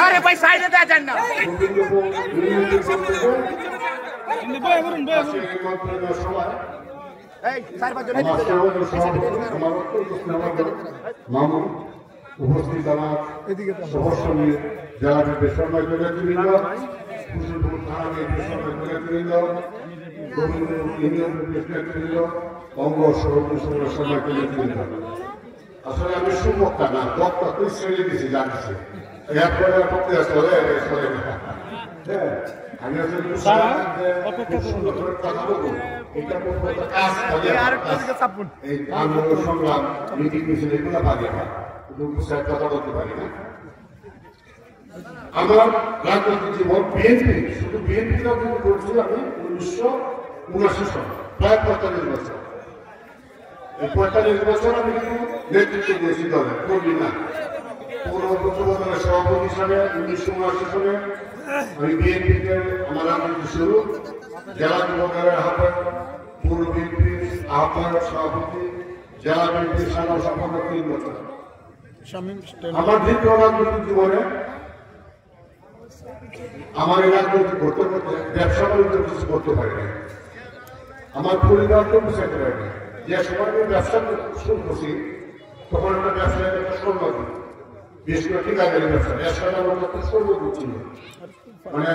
আরে ভাই সাইডে দেয়া যান না উপস্থিত আমার সদস্য জেলা বেসরকারি নেতৃবৃন্দ কুশলপুর থানা বেসরকারি নেতৃবৃন্দ গোবিন্দ ইউনিয়ন নেতৃবৃন্দ বঙ্গ সর্বসম্মানিত নেতৃবৃন্দ আসলে আমি সুবক্তা না বক্তা তুই ছেড়ে দিয়েছি জানছি এরপরে পক্ষে আসলে আমি আসলে কথা বলবো এটা এই আন্দোলন সংগ্রাম মিটিং মিছিল এগুলো পারি না কথা বলতে পারি না আমার রাজনৈতিক জীবন বিএনপি শুধু বিএনপি রাজনীতি করছি আমি 1979 সাল প্রায় 45 বছর এই 45 বছর আমি কিন্তু নেতৃত্ব দিয়েছি দলের কর্মী না পৌরবনের সভাপতি হিসাবে 1979 সালে আমি বিএনপিতে আমার রাজনীতি শুরু জেলা যুবকের আহ্বায়ক পৌর বিএনপির আহ্বায়ক সভাপতি জেলা বিএনপির সাধারণ সম্পাদক 3 বছর আমার দীর্ঘ রাজনৈতিক জীবনে আমার এই রাজনৈতিক করতে করতে ব্যবসা বাণিজ্য কিছু করতে পারি না আমার পরিবারকে বুঝাতে পারি না যে সময় আমি ব্যবসা শুরু করছি তখন একটা ব্যবসায় একটা স্বর্ণ দিই বিশেষ করে ঠিকাদারি ব্যবসাটা আমার একটা স্বর্ণ ছিল মানে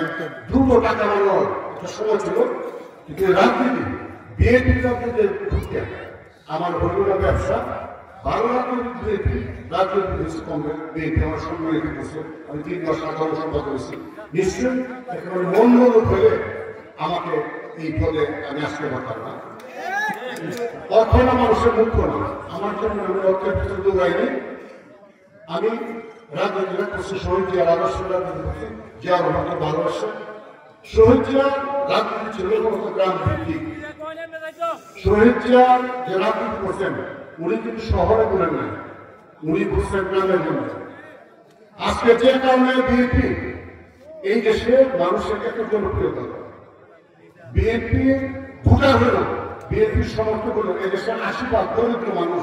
দ্রুত টাকা বানানোর একটা সময় ছিল কিন্তু রাজনীতি বিএনপি রাজনীতি ঢুকতে আমার হরিগুলা ব্যবসা ভালো রাজনীতি রাজনীতি কংগ্রেস বিএনপি আমার সম্মানিত করছে আমি 3 বছর সাধারণ সম্পাদক করেছি নিশ্চয়ই একেবারে মঙ্গল হলে আমাকে এই পদে আমি আসতে পারতাম না অর্থ না মানুষের মুখ্য না আমার জন্য আমি অর্থের পিছনে দৌড়াইনি আমি রাজনীতি করছি শহীদ জিয়ার আদর্শ রাজনীতি করছি জিয়ার রহমানকে ভালোবাসে শহীদ জিয়ার রাজনীতি ছিল মূলত গ্রাম ভিত্তিক শহীদ জিয়ার যে রাজনীতি করছেন উনি কিন্তু শহরে করেন নাই উনি বুঝছেন গ্রামের জন্য আজকে যে কারণে বিএনপি এই দেশে মানুষের একটা জনপ্রিয় দল বিএনপি ভোটার হল বিএনপির সমর্থক হল এদেশের 80% দরিদ্র মানুষ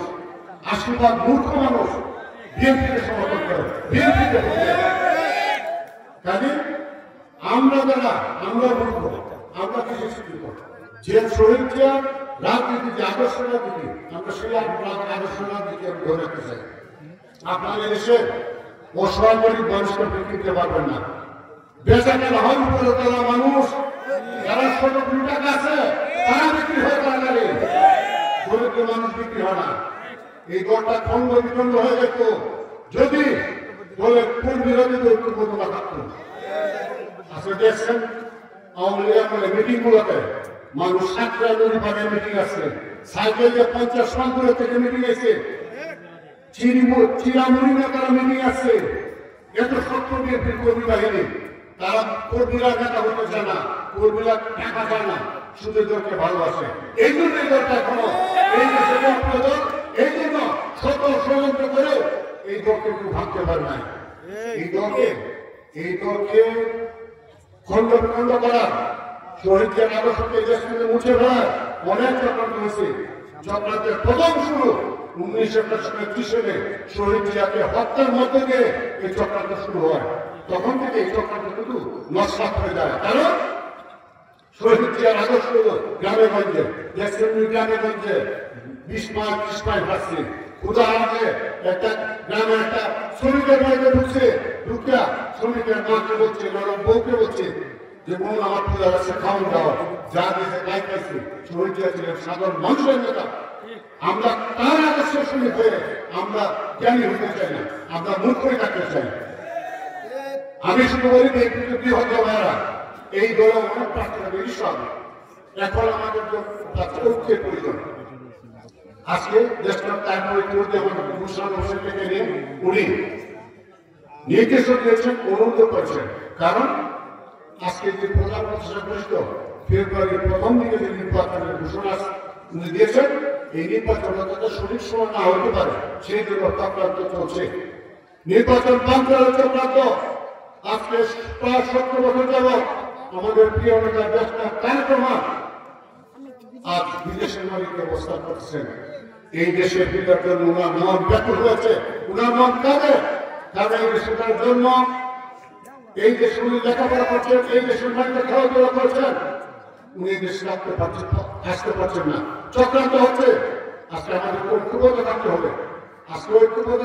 80% মূর্খ মানুষ বিএনপিকে সমর্থন করে বিএনপিকে কাজে আমরা যারা আমরা মূর্খ আমরা কিছু স্বীকৃত যে শহীদ জিয়ার রাজনীতি যে আদর্শ রাজনীতি আমরা সেই আদর্শ রাজনীতি আমি ধরে রাখতে চাই আপনাদের দেশে অসহায় গরিব মানুষকে কিনতে পারবেন না বেচা কেনা হয় উপরে তোলা মানুষ যারা 100 কোটি টাকা আছে তারা বিক্রি হয়ে পারে দরিদ্র মানুষ বিক্রি হয় না এই দলটা খন্ড বিখণ্ড হয়ে যেত যদি দলের কর্মীরা যদি ঐক্যবদ্ধ না থাকতো আসলে দেখছেন আওয়ামী লীগ আমলে মিটিং গুলোতে মানুষ 7টা নদী পাড়ে মিটিং আছে সাইকেল দিয়ে 50 মাইল থেকে মিটিং আছে চিরামুড়ি নেতারা মিটিং আছে এত শক্ত বিএনপির কর্মী বাহিনী তারা কর্মীরা নেতা হতে চায় না কর্মীরা টাকা চায় না শুধু দলকে ভালোবাসে এই জন্য এই দলটা এখনো এই দেশে জনপ্রিয় দল এই জন্য শত ষড়যন্ত্র করে এই দলকে কেউ ভাবতে পারে না এই দলকে খন্ড বিখণ্ড করা শহীদ জিয়ার আদর্শকে দেশ থেকে মুছে ফেলা অনেক চক্রান্ত হয়েছে চক্রান্তের প্রথম শুরু 1933 সালে শহীদ জিয়াকে হত্যার মধ্যে দিয়ে এই চক্রান্ত শুরু হয় তখন থেকে এই চক্রান্ত কিন্তু নস্বাত হয়ে যায় কারণ শহীদ জিয়ার আদর্শ গ্রামে গঞ্জে দেখছেন গ্রামে গঞ্জে 20 মাইল 30 মাইল আসছে উদাহরণে একটা গ্রামে একটা শ্রমিকের বাড়িতে ঢুকিয়া শ্রমিকের মাকে বলছে নরম বউকে বলছে যে বোন আমার পূজা আছে খাওয়ান দাও যা দিয়েছে তাই পাইছে শহীদ জিয়া ছিলেন সাধারণ মানুষের নেতা আমরা তার আদর্শের সঙ্গে হয়ে আমরা জ্ঞানী হতে চাই না আমরা মূর্খ হয়ে থাকতে চাই আমি শুধু বলি বিএনপিকে বৃহৎ ভাইয়েরা এই দলে অনেক প্রার্থীরা বিশ্বাস এখন আমাদের ঐক্যের প্রয়োজন আজকে দেশটার তারপরে করতে আমাদের মুসলাম হোসেন থেকে নিয়ে উনি নির্দেশ দিয়েছেন অনুরোধ করেছেন কারণ আজকে যে প্রধানমন্ত্রী ঘোষিত ফেব্রুয়ারির প্রথম দিকে যে নির্বাচনের ঘোষণা উনি দিয়েছেন এই নির্বাচন যাতে সঠিক সময় না হতে পারে সেই জন্য চক্রান্ত চলছে নির্বাচন বাঞ্চালের চক্রান্ত আজকে প্রায় 70 বছর যাবৎ আমাদের প্রিয় নেতা দেশটা তারেক রহমান আজ বিদেশের মালিককে অবস্থান করছেন এই দেশের বিদার জন্য উনার মন ব্যাকুল হয়েছে উনার মন কাঁদে কারণ এই দেশটার জন্য এই দেশে উনি লেখাপড়া করছেন, এই দেশের বাড়িতে খেলাধুলা করছেন, উনি দেশে আসতে পারছেন না, চক্রান্ত হচ্ছে। আজকে আমাদের ঐক্যবদ্ধ থাকতে হবে। আজকে ঐক্যবদ্ধ